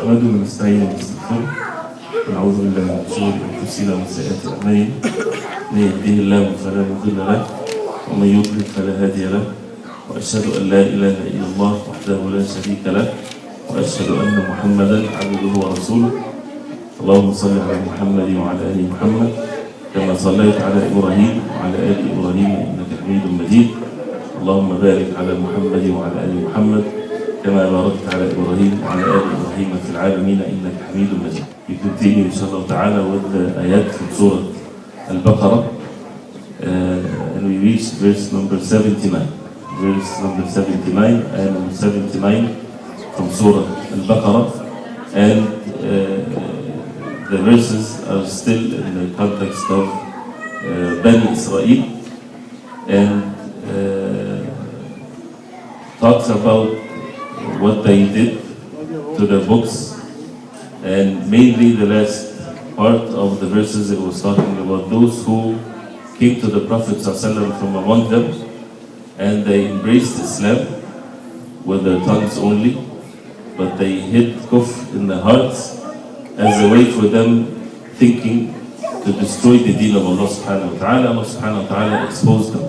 نحمده ونستعينه ونستغفره ونعوذ بالله من شرور انفسنا ومن سيئات اعمالنا من يهده الله فلا مضل له ومن يضلل فلا هادي له واشهد ان لا اله الا الله وحده لا شريك له واشهد ان محمدا عبده ورسوله. اللهم صل على محمد وعلى ال محمد كما صليت على ابراهيم وعلى ال ابراهيم انك حميد مجيد. اللهم بارك على محمد وعلى ال محمد كما باركت على إبراهيم وعلى آل إبراهيم في العالمين إنك حميد مجيد. We continue inshallah ta'ala with the ayat from Surah Al-Baqarah and we reach verse number 79. Verse number 79 and 79 from Surah Al-Baqarah, and the verses are still in the context of Bani Israel and talks about what they did to the books, and mainly the last part of the verses it was talking about those who came to the Prophet ﷺ from among them and they embraced Islam with their tongues only, but they hid kufr in their hearts as a way for them thinking to destroy the deen of Allah subhanahu wa ta'ala. Allah subhanahu wa ta'ala exposed them.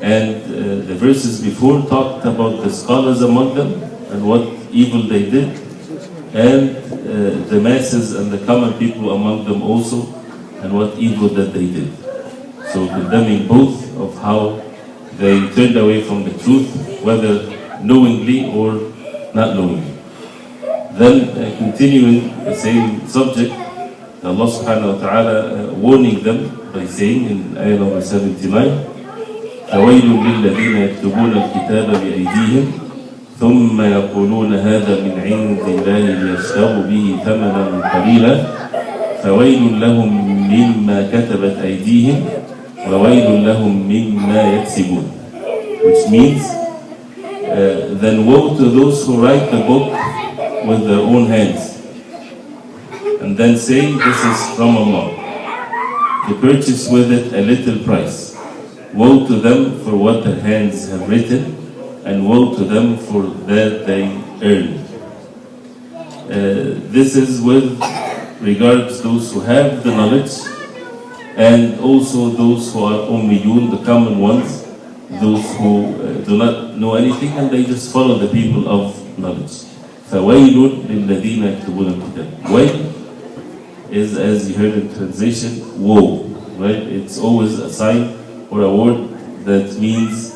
And the verses before talked about the scholars among them and what evil they did, and the masses and the common people among them also, and what evil that they did. So condemning both of how they turned away from the truth, whether knowingly or not knowingly. Then continuing the same subject, Allah subhanahu wa ta'ala warning them by saying in ayah number 79, فويل للذين يكتبون الكتاب بأيديهم ثم يقولون هذا من عند الله ليشتروا به ثمنا قليلا فويل لهم مما كتبت أيديهم وويل لهم مما يكسبون, which means then woe to those who write the book with their own hands and then say this is from Allah, to purchase with it a little price. Woe to them for what their hands have written, and woe to them for that they earned. This is with regards to those who have the knowledge, and also those who are ummiyun, the common ones, those who do not know anything and they just follow the people of knowledge. فَوَيْلٌ لِلَّذِينَ يَكْتُبُونَ الْكِتَابَ. Wail is, as you heard in translation, woe. Right? It's always a sign or a word that means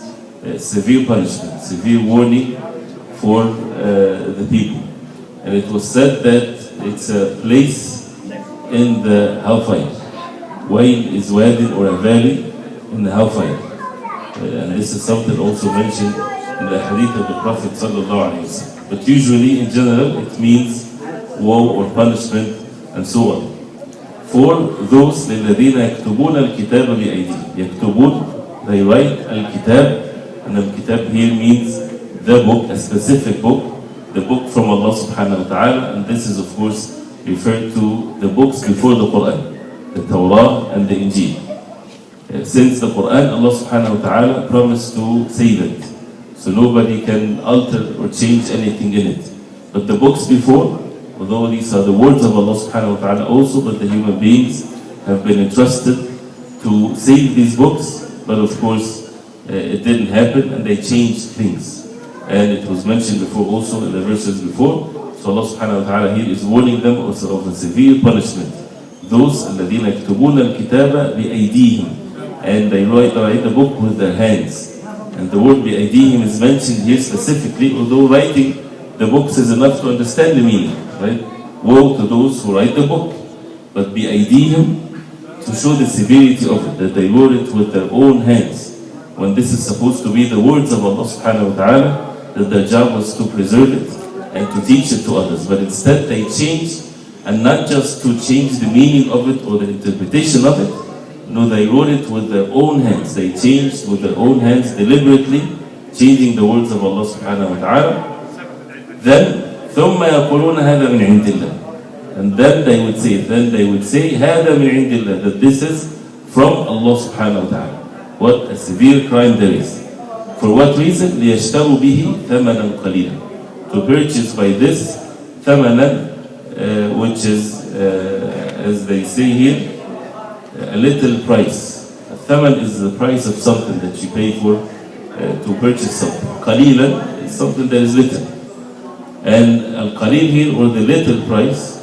severe punishment, severe warning for the people. And it was said that it's a place in the hellfire. Wail is wadin or a valley in the hellfire. And this is something also mentioned in the hadith of the Prophet sallallahu alaihi wasallam. But usually in general it means woe or punishment and so on. For those الذين يكتبون الكتاب بأيديهم. يكتبون, they write al-kitab, and al-kitab here means the book, a specific book, the book from Allah subhanahu wa ta'ala, and this is of course referred to the books before the Quran, the Torah and the Injil. Since the Quran, Allah subhanahu wa ta'ala promised to save it, so nobody can alter or change anything in it. But the books before, although these are the words of Allah subhanahu wa ta'ala also, but the human beings have been entrusted to save these books, but of course it didn't happen and they changed things. And it was mentioned before also in the verses before. So Allah subhanahu wa ta'ala here is warning them also of a severe punishment. Those الذين يكتبون الكتاب بأيديهم, and they write the book with their hands. And the word بأيديهم is mentioned here specifically, although writing the books is enough to understand the meaning. Right? Woe to those who write the book, but بأيديهم, to show the severity of it, that they wrote it with their own hands, when this is supposed to be the words of Allah subhanahu wa ta'ala, that their job was to preserve it and to teach it to others. But instead they changed, and not just to change the meaning of it or the interpretation of it, no, they wrote it with their own hands. They changed with their own hands deliberately, changing the words of Allah subhanahu wa ta'ala. Then ثم يقولون هذا من عند الله, and then they would say هذا من عند الله, that this is from Allah subhanahu wa ta'ala. What a severe crime there is. For what reason? ليشتروا به ثمنا قليلا, to purchase by this ثمنا, which is, as they say here, a little price. A thaman is the price of something that you pay for to purchase something. Qalilan is something that is little. And al-qalil here, or the little price,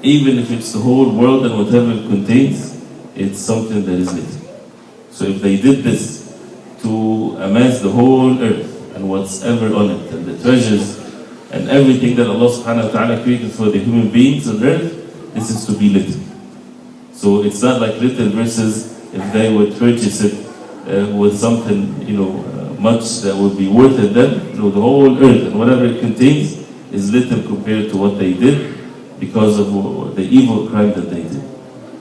even if it's the whole world and whatever it contains, it's something that is little. So if they did this to amass the whole earth and what's ever on it, and the treasures and everything that Allah subhanahu wa ta'ala created for the human beings on earth, this is to be little. So it's not like little versus if they would purchase it with something, much that would be worth it then. The whole earth and whatever it contains is little compared to what they did because of the evil crime that they did.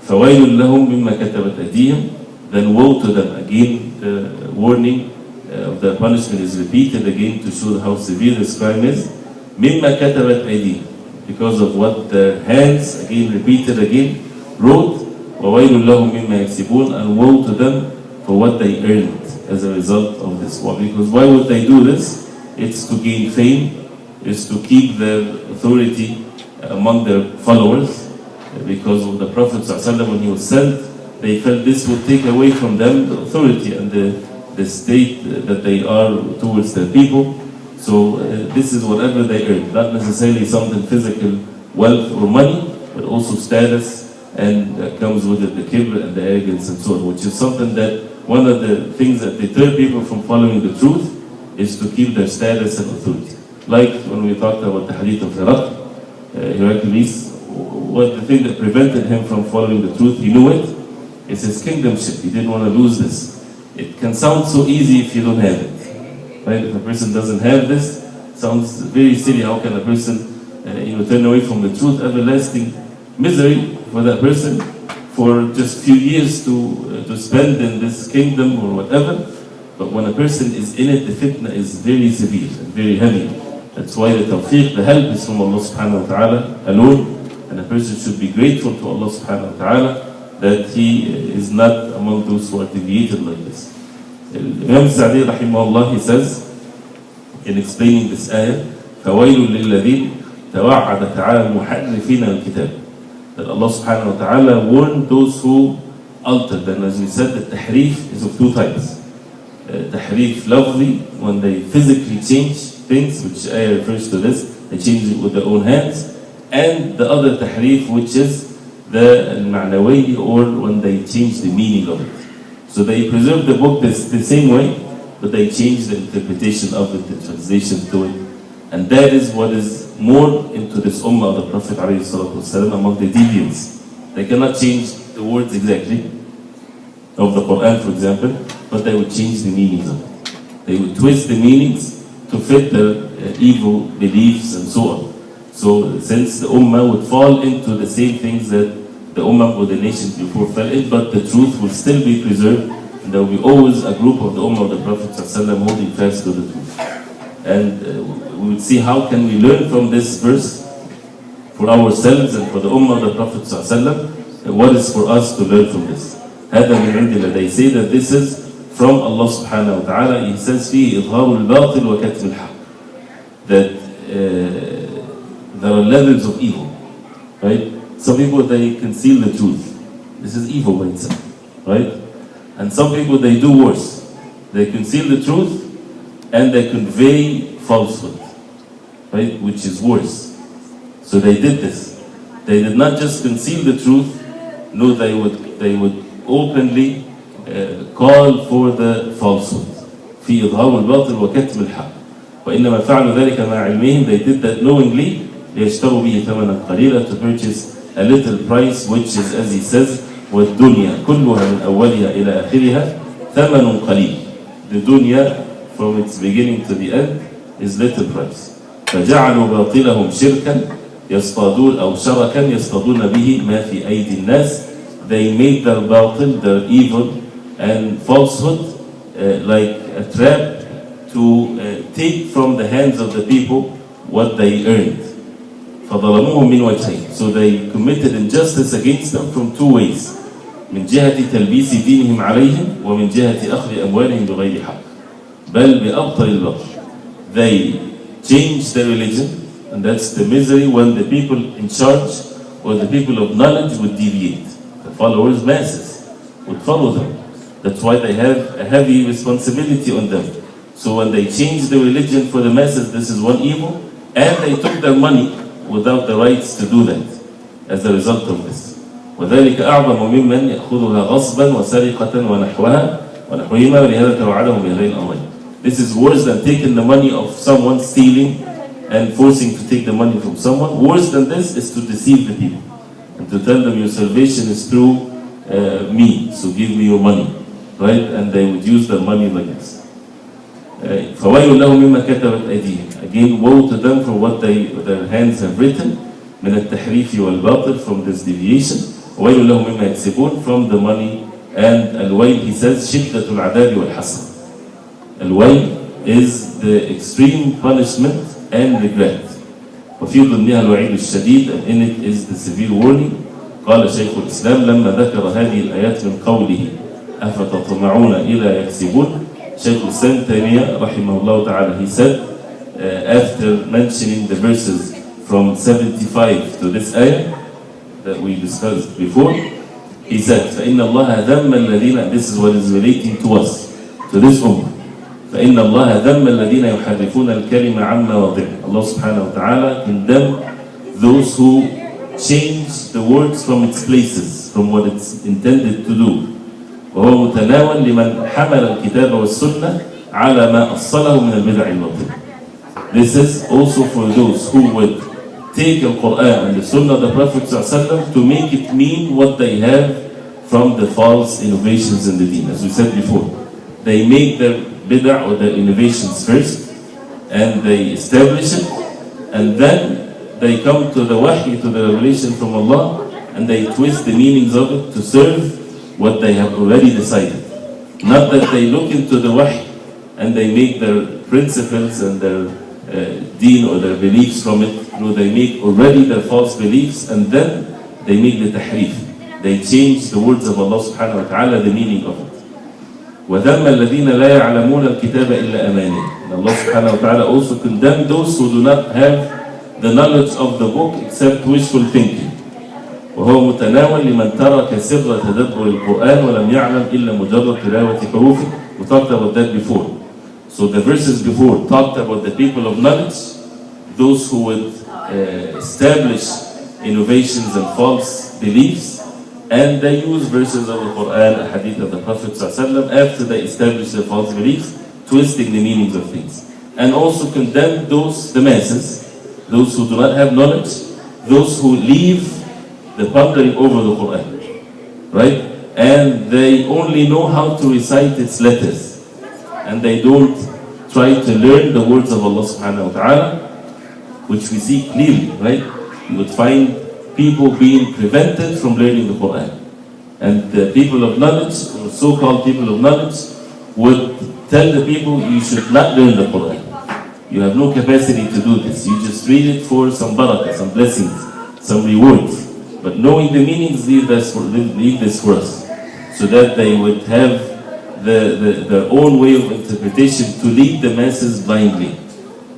فَوَيْلٌ لَهُمْ مِمَّا كَتَبَتْ أَيْدِيهِمْ. Then woe to them. Again, the warning of the punishment is repeated again to show how severe this crime is. مِمَّا كَتَبَتْ أَيْدِيهِمْ. Because of what their hands, again repeated again, wrote. وَوَيْلٌ لَهُمْ مِمَّا يَكْسِبُونَ. And woe to them for what they earned as a result of this war. Because why would they do this? It's to gain fame, it's to keep their authority among their followers. Because of the Prophet ﷺ, when he was sent, they felt this would take away from them the authority and the state that they are towards their people. So this is whatever they earn, not necessarily something physical, wealth or money, but also status, and comes with it the kibr and the arrogance and so on, which is something that one of the things that deter people from following the truth is to keep their status and authority. Like when we talked about the hadith of Heraclius, what the thing that prevented him from following the truth, he knew it, it's his kingdomship. He didn't want to lose this. It can sound so easy if you don't have it. Right? If a person doesn't have this, it sounds very silly. How can a person turn away from the truth? Everlasting misery for that person for just few years to spend in this kingdom or whatever. But when a person is in it, the fitna is very severe and very heavy. That's why the tawfiq, the help is from Allah subhanahu wa ta'ala alone. And a person should be grateful to Allah subhanahu wa ta'ala that he is not among those who are deviated like this. Imam Sa'di rahimahullah, he says, in explaining this ayah, فَوَيْلٌ لِلَّذِينَ تَوَعَّدَ تَعَالَى الْمُحَرِّفِينَ الْكِتَابِ. That Allah subhanahu wa ta'ala warned those who altered. And as we said, the tahrif is of two types. Tahrif lovely, when they physically change things, which ayah refers to this, they change it with their own hands. And the other tahrif, which is the al-ma'nawi, or when they change the meaning of it. So they preserve the book the same way, but they change the interpretation of it, the translation to it. And that is what is more into this ummah of the Prophet ﷺ among the deviants. They cannot change the words exactly of the Quran, for example, but they would change the meanings of it. They would twist the meanings to fit their evil beliefs and so on. So since the ummah would fall into the same things that the ummah or the nations before fell in, but the truth will still be preserved, and there will be always a group of the ummah of the Prophet ﷺ holding fast to the truth. And we will see how can we learn from this verse for ourselves and for the ummah of the Prophet ﷺ, and what is for us to learn from this. هذا من عند الله. They say that this is from Allah subhanahu wa ta'ala. He says فيه إظهار الباطل وكتم الحق. That there are levels of evil, right? Some people, they conceal the truth. This is evil by itself, right? And some people, they do worse. They conceal the truth and they convey falsehood, right? Which is worse. So they did this. They did not just conceal the truth, no, they would openly call for the falsehood. في إظهار الباطل وكتم الحق. وإنما فعلوا ذلك مع علمهم. They did that knowingly. ليشتروا به ثمنا قليلا, to purchase a little price, which is, as he says, والدنيا كلها من أولها إلى آخرها ثمن قليل. The dunya, from its beginning to the end, is little price. فجعلوا باطلهم شركا يصطادون أو شركا يصطادون به ما في أيدي الناس. They made their batil, their evil and falsehood, like a trap to take from the hands of the people what they earned. فظلموهم من وجهين. So they committed injustice against them from two ways. من جهة تلبيس دينهم عليهم ومن جهة أخذ أموالهم بغير حق. بل بأبطل الباطل. They changed their religion And that's the misery when the people in charge or the people of knowledge would deviate. The followers, masses, would follow them. That's why they have a heavy responsibility on them. So when they changed the religion for the masses, this is one evil, and they took their money without the rights to do that as a result of this. وذلك أعظم ممن يأخذها غصبا وسرقة ونحوهما ولهذا توعدهم بهذين الأمرين. This is worse than taking the money of someone, stealing and forcing to take the money from someone. Worse than this is to deceive the people and to tell them your salvation is through me, so give me your money, right? And they would use their money like this. فويل لهم مما كتبت أيديهم. Again, woe to them for what their hands have written من التحريف والباطل, from this deviation. ويل لهم مما يكسبون, from the money. And الويل, he says, شدة العذاب والحسرة. الويل is the extreme punishment and regret. وفي ضمنها الوعيد الشديد, and in it is the severe warning. قال شيخ الإسلام لما ذكر هذه الآيات من قوله أفتطمعون إلى يكسبون. Shaykh Al-Islam rahimahullah ta'ala, he said, after mentioning the verses from 75 to this ayah that we discussed before, he said, فَإِنَّ اللَّهَ ذَمَّ الَّذِينَ, this is what is relating to us, to this ummah. فَإِنَّ اللَّهَ ذَمَّ الَّذِينَ يُحَرِّفُونَ الْكَلِمَ عَنْ مَوَاضِعِهِ. Allah subhanahu wa ta'ala condemned those who change the words from its places, from what it's intended to do. وهو متناول لمن حمل الكتاب والسنة على ما أصله من البدع الباطلة. This is also for those who would take the Quran and the Sunnah of the Prophet ﷺ to make it mean what they have from the false innovations in the deen. As we said before, they make their bid'ah or their innovations first, and they establish it, and then they come to the wahy, to the revelation from Allah, and they twist the meanings of it to serve what they have already decided. Not that they look into the wahy and they make their principles and their deen or their beliefs from it. No, they make already their false beliefs and then they make the tahrif. They change the words of Allah subhanahu wa ta'ala, the meaning of it. وَذَمَّ الَّذِينَ لَا يَعْلَمُونَ الْكِتَابَ إِلَّا أَمَانِيَ. And Allah subhanahu wa ta'ala also condemned those who do not have the knowledge of the book except wishful thinking. وهو متناول لمن ترك سر تدبر القرآن ولم يعلم إلا مجرد تلاوة حروفه. We talked about that before. So the verses before talked about the people of knowledge, those who would establish innovations and false beliefs, and they use verses of the Quran, a hadith of the Prophet ﷺ after they establish the false beliefs, twisting the meanings of things. And also condemn those, the masses, those who do not have knowledge, those who leave the pondering over the Quran, right? And they only know how to recite its letters, and they don't try to learn the words of Allah subhanahu wa ta'ala, which we see clearly, right? You would find people being prevented from learning the Quran. And the people of knowledge, or so-called people of knowledge, would tell the people, you should not learn the Quran. You have no capacity to do this. You just read it for some barakah, some blessings, some rewards. But knowing the meanings, leave this for us, so that they would have their own way of interpretation to lead the masses blindly,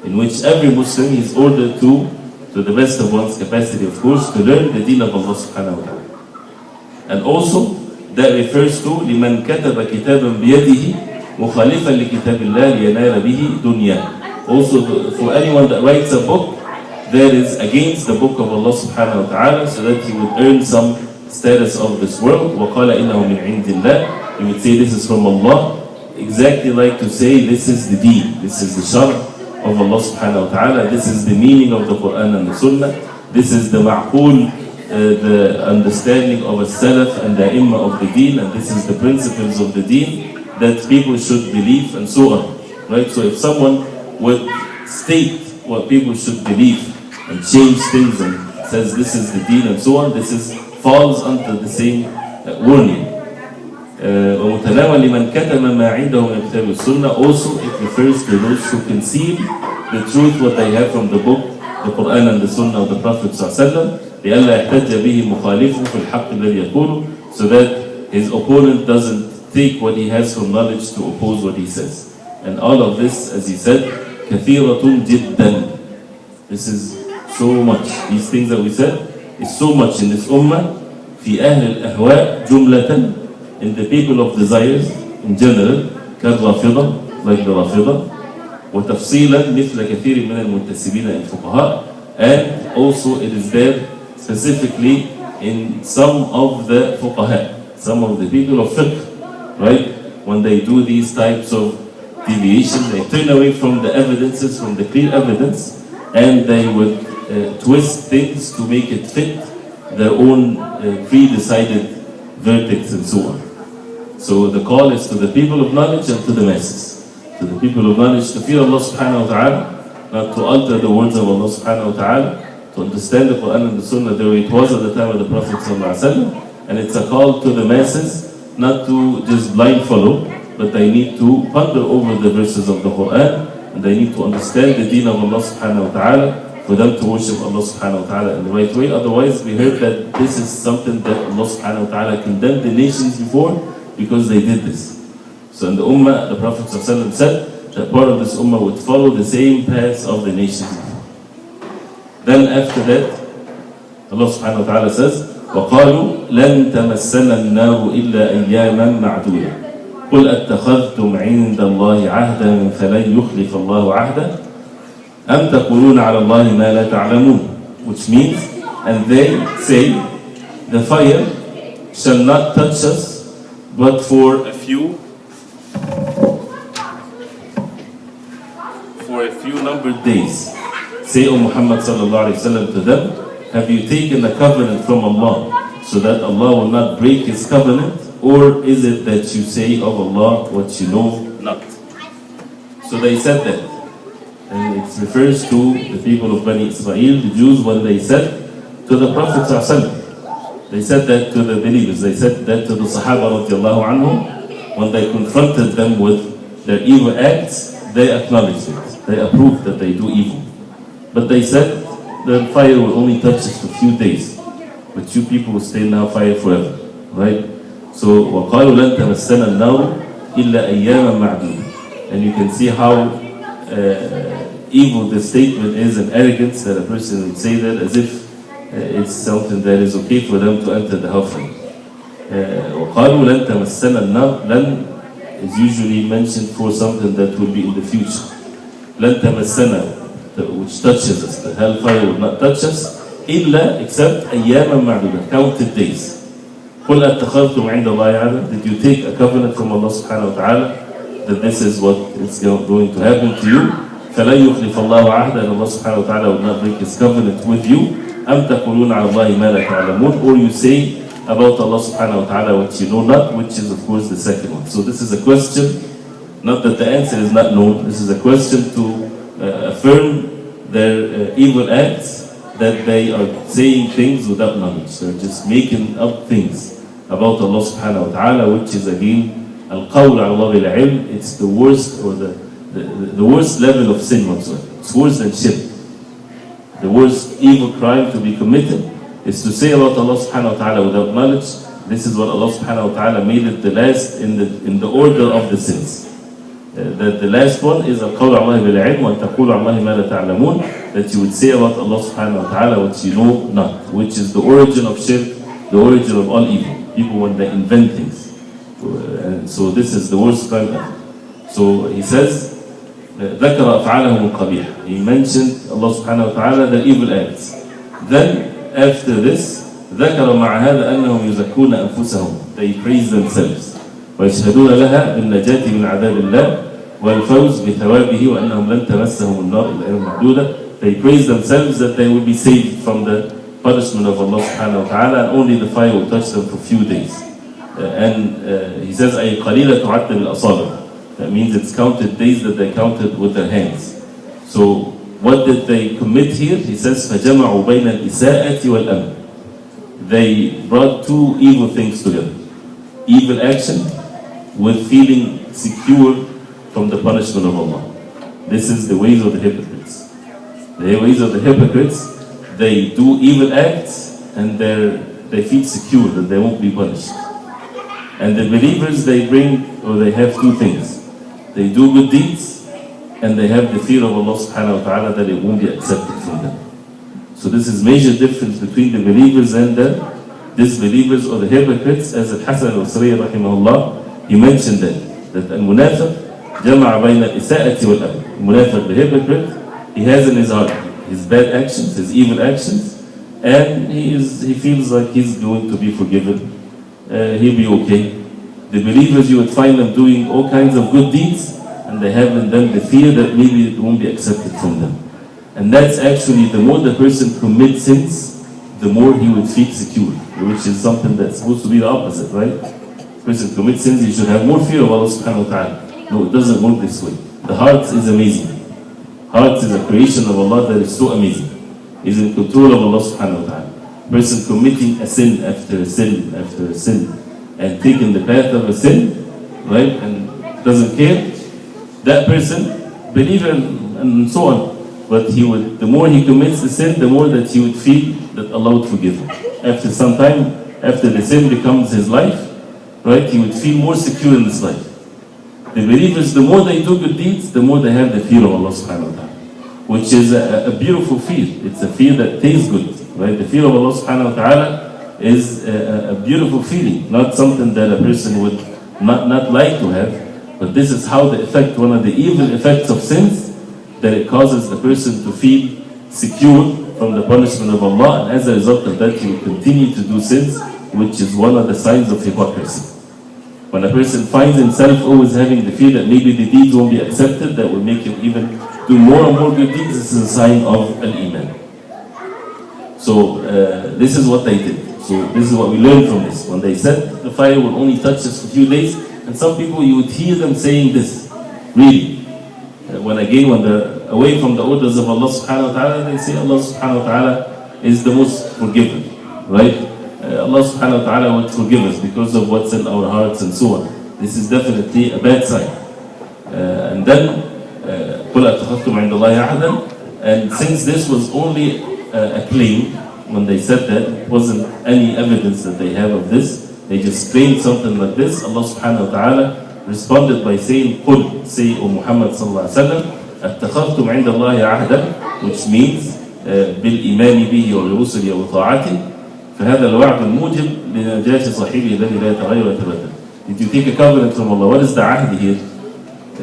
in which every Muslim is ordered to the best of one's capacity, of course, to learn the deen of Allah subhanahu wa ta'ala. And also, that refers to لمن كتب كتابا بيده مخالفا لكتاب الله لينال به دنيا. Also, for anyone that writes a book that is against the book of Allah subhanahu wa ta'ala, so that he would earn some status of this world. وَقَالَ إِنَّهُ مِنْ عِنْدِ اللَّهِ. You would say this is from Allah, exactly like to say this is the deen, this is the shar of Allah subhanahu wa ta'ala, this is the meaning of the Quran and the Sunnah, this is the ma'qul, the understanding of a salaf and the imma of the deen, and this is the principles of the deen that people should believe, and so on. Right? So if someone would state what people should believe and change things and says this is the deen and so on, this falls under the same warning. ومتناول لمن كتم ما عنده من الكتاب والسنة. Also, it refers to those who conceal the truth, what they have from the book, the Quran and the Sunnah of the Prophet ﷺ, لئلا يحتج به مخالفه في الحق الذي يقوله, so that his opponent doesn't take what he has from knowledge to oppose what he says. And all of this, as he said, كثيرة جدا. This is so much. These things that we said is so much in this ummah. في أهل الأهواء جملة, in the people of desires in general, كالرافضة, like the رافضة, وتفصيلا مثل كثير من المنتسبين الفقهاء, and also it is there specifically in some of the fuqaha, some of the people of fiqh, right? When they do these types of deviation, they turn away from the evidences, from the clear evidence, and they would twist things to make it fit their own pre-decided verdicts and so on. So the call is to the people of knowledge and to the masses. To the people of knowledge to fear Allah subhanahu wa ta'ala, not to alter the words of Allah subhanahu wa ta'ala, to understand the Quran and the Sunnah the way it was at the time of the Prophet sallallahu alaihi wasallam. And it's a call to the masses not to just blind follow, but they need to ponder over the verses of the Quran, and they need to understand the deen of Allah subhanahu wa ta'ala for them to worship Allah subhanahu wa ta'ala in the right way. Otherwise, we heard that this is something that Allah subhanahu wa ta'ala condemned the nations before because they did this. So in the Ummah, the Prophet ﷺ said that part of this Ummah would follow the same paths of the nations before. Then after that, Allah subhanahu wa ta'ala says, وَقَالُوا لَن تَمَسَّنَا النَّارُ إِلَّا أَيَّامًا مَعْدُودًا قُلْ أَتَّخَذْتُمْ عِندَ اللَّهِ عَهْدًا فَلَنْ يُخْلِفَ اللَّهُ عَهْدًا أَمْ تَقُولُونَ عَلَى اللَّهِ مَا لَا تَعْلَمُونَ. Which means, and they say, the fire shall not touch us but for a few numbered days. Say, O Muhammad sallallahu alayhi wa sallam to them, have you taken a covenant from Allah so that Allah will not break His covenant? Or is it that you say of Allah what you know not? So they said that. And it refers to the people of Bani Israel, the Jews, when they said to the Prophet sallallahu alayhi wa sallam, they said that to the believers, they said that to the Sahaba radiallahu anhum, when they confronted them with their evil acts, they acknowledged it. They approved that they do evil. But they said the fire will only touch us for a few days, but you people will stay in our fire forever, right? So وَقَالُوا لَن تَمَسَّنَا النَّارُ إِلَّا أَيَّامًا مَعْدُودًا. And you can see how evil this statement is, and arrogance that a person would say that as if it's something that is okay for them to enter the hellfire. وَقَالُوا لَن تَمَسَّنَا النَّارُ. Lan is usually mentioned for something that will be in the future. لَن تَمَسَّنَا, which touches us, the hellfire will not touch us, إِلَّا, except أَيَّامًا مَعْدُودًا, counted days. قُلْ أَتَّخَذْتُمْ عِنْدَ اللَّهِ عَهْدًا. Did you take a covenant from Allah subhanahu wa ta'ala that this is what is going to happen to you? فَلَا يُخْلِفَ اللَّهُ عَهْدًا. And Allah subhanahu wa ta'ala will not break His covenant with you. أَمْ تَقُولُونَ عَلَى اللَّهِ مَا لَا تَعْلَمُونَ. Or you say about Allah subhanahu wa ta'ala what you know not, which is of course the second one. So this is a question, not that the answer is not known, this is a question to affirm their evil acts, that they are saying things without knowledge. They're just making up things about Allah subhanahu wa ta'ala, which is again al-qawl ala Allah bil-ilm. It's the worst, or the worst level of sin whatsoever. It's worse than shirk. The worst evil crime to be committed is to say about Allah subhanahu wa ta'ala without knowledge. This is what Allah subhanahu wa ta'ala made it the last in the order of the sins. That the last one is al-qawl ala Allah bil-ilm wa taqulu ala Allah ma la ta'lamun, that you would say about Allah subhanahu wa ta'ala what you know not, which is the origin of shirk, the origin of all evil. People, when they invent things. And so this is the worst crime ever. So he says, ذكر أفعالهم القبيحة. He mentioned Allah subhanahu wa ta'ala, the evil acts. Then after this, ذكر مع هذا أنهم يزكون أنفسهم. They praise themselves. ويشهدون لها بالنجاة من عذاب الله والفوز بثوابه وأنهم لن تمسهم النار إلا أيام معدودة. They praise themselves that they will be saved from the punishment of Allah subhanahu wa ta'ala, and only the fire will touch them for a few days. He says, أي قليلة تعد بالأصابع. That means it's counted days that they counted with their hands. So what did they commit here? He says, فَجَمَعُوا بَيْنَ الْإِسَاءَةِ وَالْأَمْنِ. They brought two evil things together. Evil action with feeling secure from the punishment of Allah. This is the ways of the hypocrites. The ways of the hypocrites, they do evil acts and they feel secure that they won't be punished. And the believers, they have two things. They do good deeds and they have the fear of Allah subhanahu wa ta'ala that it won't be accepted from them. So this is major difference between the believers and the disbelievers or the hypocrites. As Al-Hasan al-Basri rahimahullah, he mentioned that al-munafiq jama'a bayna al-isa'ati wal-amn. Munafiq, the hypocrite, he has in his heart his bad actions, his evil actions, and he feels like he's going to be forgiven, he'll be okay. The believers, you would find them doing all kinds of good deeds, and they have in them the fear that maybe it won't be accepted from them. And that's actually, the more the person commits sins, the more he would feel secure, which is something that's supposed to be the opposite, right? The person commits sins, he should have more fear of Allah subhanahu wa ta'ala. No, it doesn't work this way. The heart is amazing. Heart is a creation of Allah that is so amazing. Is in control of Allah subhanahu wa ta'ala. Person committing a sin after a sin after a sin, and taking the path of a sin, right, and doesn't care, that person, believer and so on, but the more he commits the sin, the more that he would feel that Allah would forgive him. After some time, after the sin becomes his life, right, he would feel more secure in this life. The believers, the more they do good deeds, the more they have the fear of Allah subhanahu wa ta'ala, which is a beautiful fear. It's a fear that tastes good, right? The fear of Allah subhanahu wa ta'ala is a beautiful feeling, not something that a person would not like to have, but this is how the effect, one of the evil effects of sins, that it causes the person to feel secure from the punishment of Allah, and as a result of that he will continue to do sins, which is one of the signs of hypocrisy. When a person finds himself always having the fear that maybe the deeds won't be accepted, that will make him even do more and more good deeds, this is a sign of Al-Iman. So this is what they did. So this is what we learned from this. When they said the fire will only touch us for a few days, and some people, you would hear them saying this, really. When they're away from the orders of Allah subhanahu wa ta'ala, they say Allah subhanahu wa ta'ala is the most forgiving, right? Allah subhanahu wa ta'ala would forgive us because of what's in our hearts and so on. This is definitely a bad sign. And then, قُلْ أَتَخَذْتُمْ عِنْدَ اللَّهِ عَهْدًا, and since this was only a claim, when they said that, it wasn't any evidence that they have of this, they just claimed something like this, Allah subhanahu wa ta'ala responded by saying, قُلْ, say, O Muhammad sallallahu alayhi wa sallam, أَتَّخَذْتُمْ عِنْدَ اللَّهِ عَهْدًا, which means بِالْإِيمَانِ بِهِ وَبِرُسُلِهِ وَطَاعَتِهِ, فهذا الوعد الموجب لنجاة صاحبه الذي لا يتغير ويتبدل. Did you take a covenant from Allah? What is the ahd here?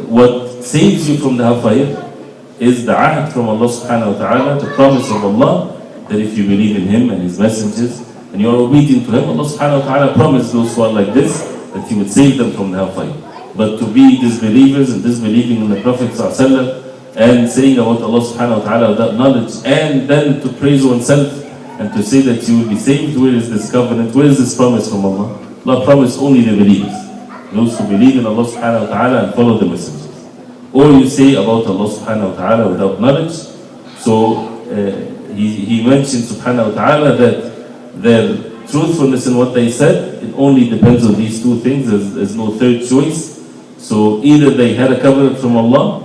What saves you from the hellfire is the ahd from Allah subhanahu wa ta'ala, the promise of Allah that if you believe in Him and His messengers and you are obedient to Him, Allah subhanahu wa ta'ala promised those who are like this that He would save them from the hellfire. But to be disbelievers and disbelieving in the Prophet sallallahu alaihi wasallam and saying about Allah subhanahu wa ta'ala without knowledge, and then to praise oneself and to say that you will be saved, where is this covenant? Where is this promise from Allah? Allah promised only the believers, those who believe in Allah subhanahu wa ta'ala and follow the messengers. Or you say about Allah subhanahu wa ta'ala without knowledge. So he mentioned subhanahu wa ta'ala that their truthfulness in what they said, it only depends on these two things. There's no third choice. So either they had a covenant from Allah,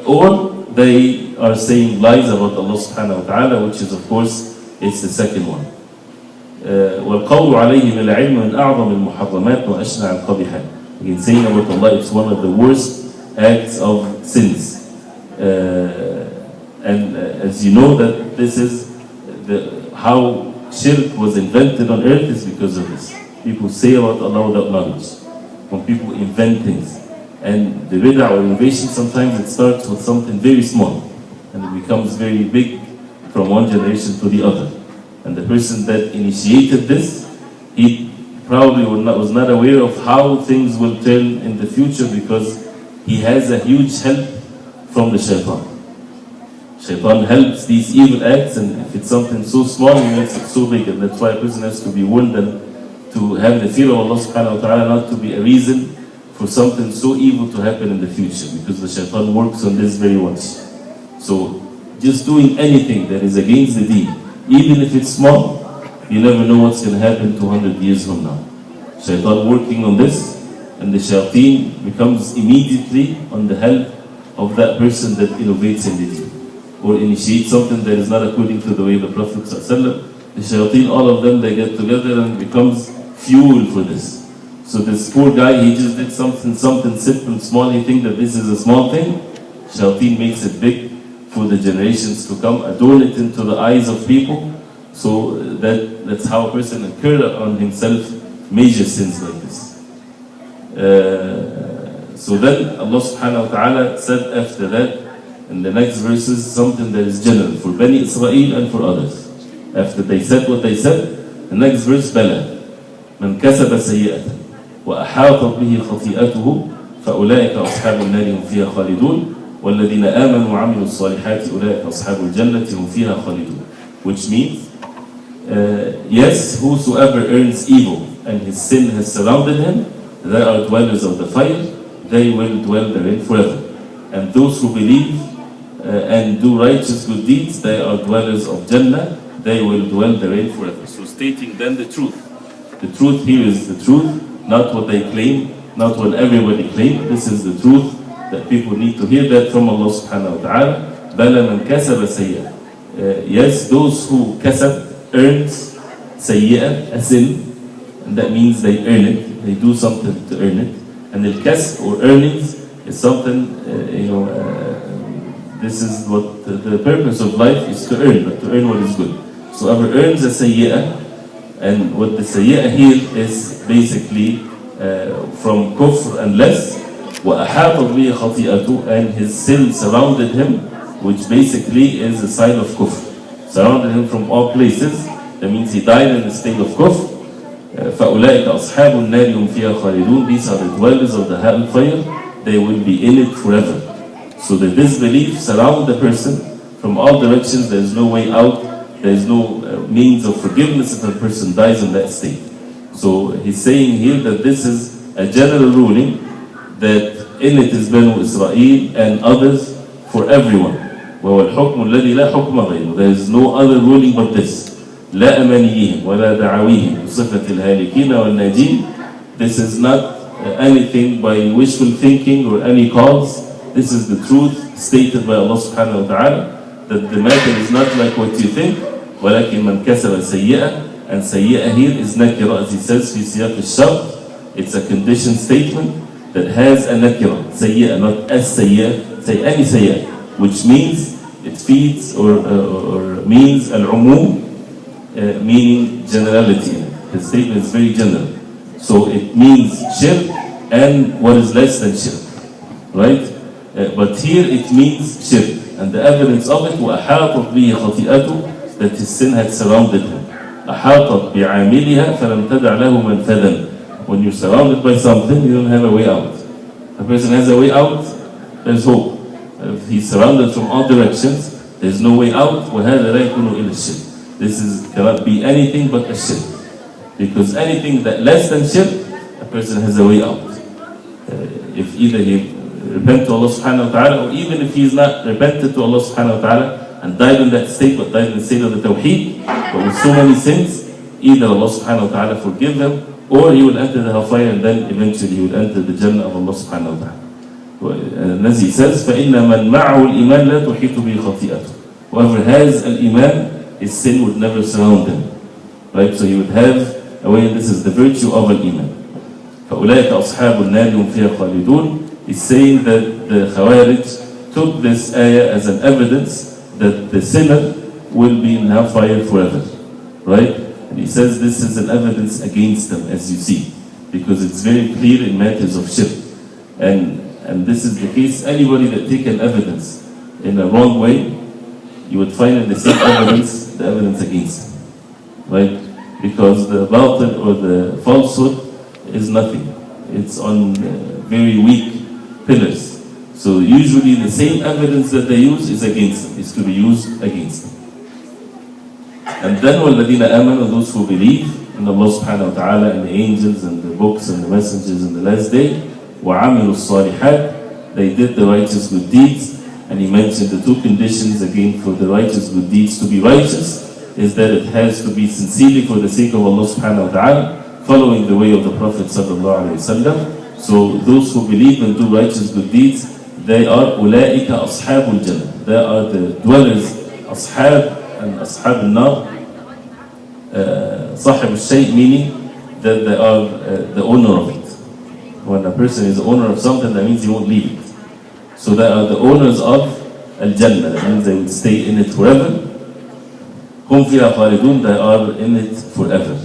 or they are saying lies about Allah subhanahu wa ta'ala, which is of course, it's the second one. وَالْقَوْلُ عَلَيْهِ بِالْعِلْمِ مِنْ أَعْظَمِ الْمُحَرَّمَاتِ وَأَشْنَعِ الْقَبِحَاتِ. Again, saying about Allah, it's one of the worst acts of sins. And as you know, that this is how shirk was invented on earth is because of this. People say about Allah without knowledge. When people invent things. And the bid'ah or innovation, sometimes it starts with something very small and it becomes very big from one generation to the other. And the person that initiated this, he probably was not aware of how things will turn in the future, because he has a huge help from the shaitan. Shaitan helps these evil acts, and if it's something so small, he makes it so big. And that's why a person has to be warned and to have the fear of Allah subhanahu wa ta'ala, not to be a reason for something so evil to happen in the future, because the shaitan works on this very much. So just doing anything that is against the deen, even if it's small, you never know what's going to happen 200 years from now. Shaitan working on this, and the shayateen becomes immediately on the help of that person that innovates in the deen, or initiates something that is not according to the way of the Prophet ﷺ. The shayateen, all of them, they get together and becomes fuel for this. So this poor guy, he just did something simple, small, he thinks that this is a small thing. Shayateen makes it big for the generations to come, adorn it into the eyes of people. So that's how a person incurred on himself major sins like this. So then Allah subhanahu wa ta'ala said after that, in the next verses, something that is general for Bani Israel and for others. After they said what they said, the next verse, بلى من كسب سيئة وأحاطت به خطيئته فأولئك أصحاب النار هم فيها خالدون والذين آمنوا وعملوا الصالحات أولئك أصحاب الجنة هم فيها خالدون. Which means, yes, whosoever earns evil and his sin has surrounded him, they are dwellers of the fire, they will dwell therein forever. And those who believe and do righteous good deeds, they are dwellers of Jannah, they will dwell therein forever. So stating then the truth. The truth here is the truth, not what they claim, not what everybody claims. This is the truth that people need to hear that from Allah subhanahu wa ta'ala. بَلَى مَنْ كَسَبَ سَيِّئًا. Yes, those who kasab, earns, سَيِّئًا, a sin, and that means they earn it, they do something to earn it. And al-kasb or earnings is something, this is what the purpose of life is, to earn, but to earn what is good. So whoever earns a sayyi'ah, and what the sayyi'ah here is basically from kufr and less, وَأَحَاطَتْ بِهِ خَطِيئَتُهُ, and his sin surrounded him, which basically is a sign of kufr. Surrounded him from all places, that means he died in the state of kufr. فَأُولَٰئِكَ أَصْحَابُ النَّارِ هُمْ فِيهَا خَالِدُونَ. These are the dwellers of the hellfire, they will be in it forever. So the disbelief surround the person from all directions, there is no way out, there is no means of forgiveness if a person dies in that state. So he's saying here that this is a general ruling, that in it is Banu Israel and others for everyone. وَهُوَ الْحُكْمُ الَّذِي لَا حُكْمَ غَيْرُهُ. There is no other ruling but this. لا أمانيهم ولا دعويهم بصفة الهالكين والناجين. This is not anything by wishful thinking or any cause. This is the truth stated by Allah subhanahu wa ta'ala, that the matter is not like what you think. ولكن من كسب سيئة, and سيئة here is nakira, as he says في سياق الشرط. It's a condition statement that has a nakira, سيئة, not as سيئة, say any سيئة, which means it feeds or means al-umum, meaning generality. The statement is very general. So it means shirk and what is less than shirk. Right? But here it means shirk. And the evidence of it, وَأَحَاطَتْ بِهِ خَطِئَتُهُ, that his sin had surrounded him. أَحَاطَتْ بِعَامِلِهَا فَلَمْ تَدَعْ لَهُ مَنْفَذًا. When you're surrounded by something, you don't have a way out. If a person has a way out, there's hope. If he's surrounded from all directions, there's no way out. وَهَذَا لَا يَكُونُ إِلَى الشِّرْكِ. This cannot be anything but a shirk. Because anything that less than shirk, a person has a way out. If either he repent to Allah subhanahu wa ta'ala, or even if he is not repented to Allah subhanahu wa ta'ala and died in that state, but died in the state of the tawheed, but with so many sins, either Allah subhanahu wa ta'ala forgive him, or he will enter the hellfire, and then eventually he will enter the Jannah of Allah subhanahu wa ta'ala. And as he says, فَإِنَّ مَنْ مَعَهُ الْإِيمَانِ لَا تُحِيطُ بِهِ خَطِئَتُهُ. Whoever has al-Iman, his sin would never surround him. Right? So he would have a way, and this is the virtue of al-Iman. فَأُولَٰئِكَ أَصْحَابُ النَّارِ هُمْ فِيهَا خَالِدُونَ. He's saying that the Khawarij took this ayah as an evidence that the sinner will be in hellfire forever. Right? And he says this is an evidence against them, as you see, because it's very clear in matters of shirk. And this is the case, anybody that take an evidence in a wrong way, you would find in the same evidence, the evidence against him. Right? Because the batil or the falsehood is nothing. It's on very weak pillars. So usually the same evidence that they use is against them, is to be used against them. And then وَالَّذِينَ آمَنُوا, those who believe in Allah subhanahu wa ta'ala and the angels and the books and the messengers in the last day, وَعَمِلُوا الصَّالِحَاتِ, they did the righteous good deeds. And he mentioned the two conditions again for the righteous good deeds to be righteous, is that it has to be sincerely for the sake of Allah subhanahu wa ta'ala, following the way of the Prophet sallallahu alayhi wa sallam. So those who believe and do righteous good deeds, they are أُولَٰئِكَ أَصْحَابُ الْجَنَّةِ. They are the dwellers, أصحاب and أصحاب النار. صاحب الشيء, meaning that they are the owner of it. When a person is the owner of something, that means he won't leave it. So they are the owners of al-Jannah. That means they will stay in it forever. Hum fiha khalidun, they are in it forever.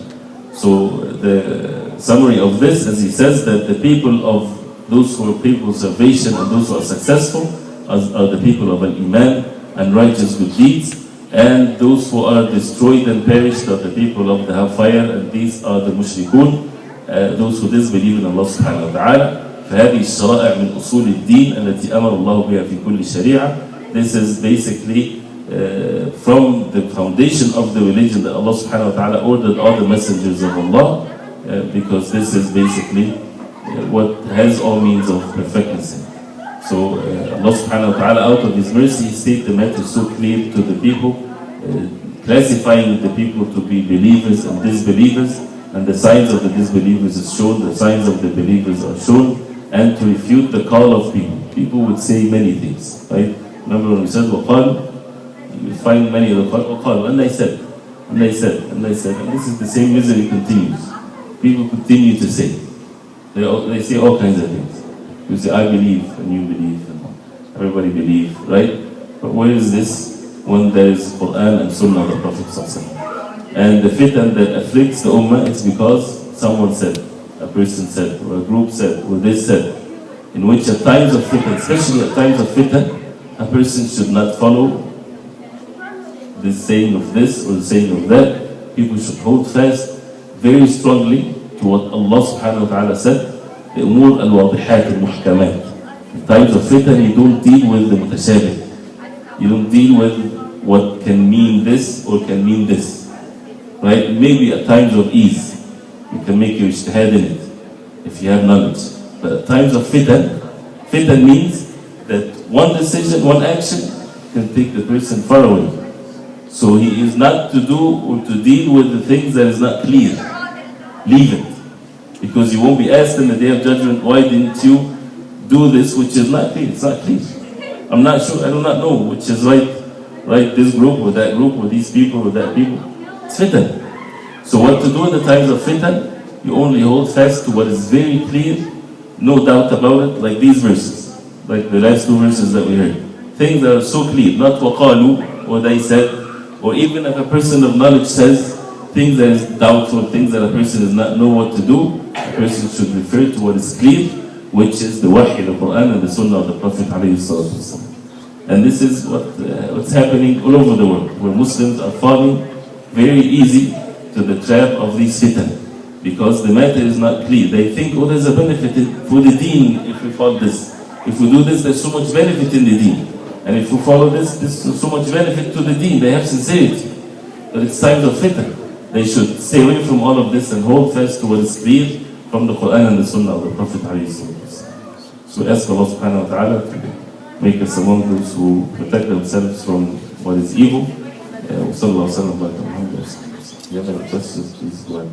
So the summary of this, as he says, that the people of those who are people of salvation and those who are successful are the people of al-Iman and righteous good deeds, and those who are destroyed and perished are the people of the hellfire, and these are the mushrikun, those who disbelieve in Allah subhanahu wa ta'ala. فهذه الشرائع من أصول الدين التي أمر الله بها في كل شريعة. This is basically from the foundation of the religion that Allah subhanahu wa ta'ala ordered all the messengers of Allah, because this is basically what has all means of perfectness. So Allah subhanahu wa ta'ala, out of His mercy, He stated the matter so clear to the people, classifying the people to be believers and disbelievers, and the signs of the disbelievers is shown, the signs of the believers are shown, and to refute the call of people. People would say many things, right? Remember when we said وَقَالُ, you find many of the وَقَالُ, and they said, and they said, and they said, and this is the same misery continues. People continue to say. They say all kinds of things. You say, I believe, and you believe, and everybody believes, right? But where is this when there is Quran and Sunnah of the Prophet ﷺ? And the fitan that afflicts the Ummah is because someone said, a person said, or a group said, or they said, in which at times of fitan, especially at times of fitan, a person should not follow the saying of this or the saying of that. People should hold fast very strongly to what Allah subhanahu wa ta'ala said, the umur al-wadihat al-muhkamat. In times of fitan, you don't deal with the mutashabih. You don't deal with what can mean this or can mean this. Right? Maybe at times of ease, you can make your ijtihad in it, if you have knowledge. But at times of fitan, fitan means that one decision, one action can take the person far away. So he is not to do or to deal with the things that is not clear. Leave it. Because you won't be asked in the Day of Judgment, why didn't you do this which is not clear? It's not clear. I'm not sure, I do not know which is right, this group or that group or these people or that people. It's fitan. So what to do in the times of fitan? You only hold fast to what is very clear, no doubt about it, like these verses, like the last two verses that we heard. Things that are so clear, not waqalu, or they said, or even if a person of knowledge says things that is doubtful, things that a person does not know what to do, a person should refer to what is clear, which is the wahy, the Quran and the Sunnah of the Prophet ﷺ. And this is what's happening all over the world, where Muslims are falling very easy to the trap of these fitan, because the matter is not clear. They think, oh, there's a benefit for the deen if we follow this. If we do this, there's so much benefit in the deen. And if we follow this, there's so much benefit to the deen. They have sincerity. But it's times of fitan. They should stay away from all of this and hold fast to what is clear from the Quran and the Sunnah of the Prophet ﷺ. So we ask Allah subhanahu wa ta'ala to make us among those who protect themselves from what is evil. وصلى الله وسلم وبارك على محمد. If you have any questions, please go ahead.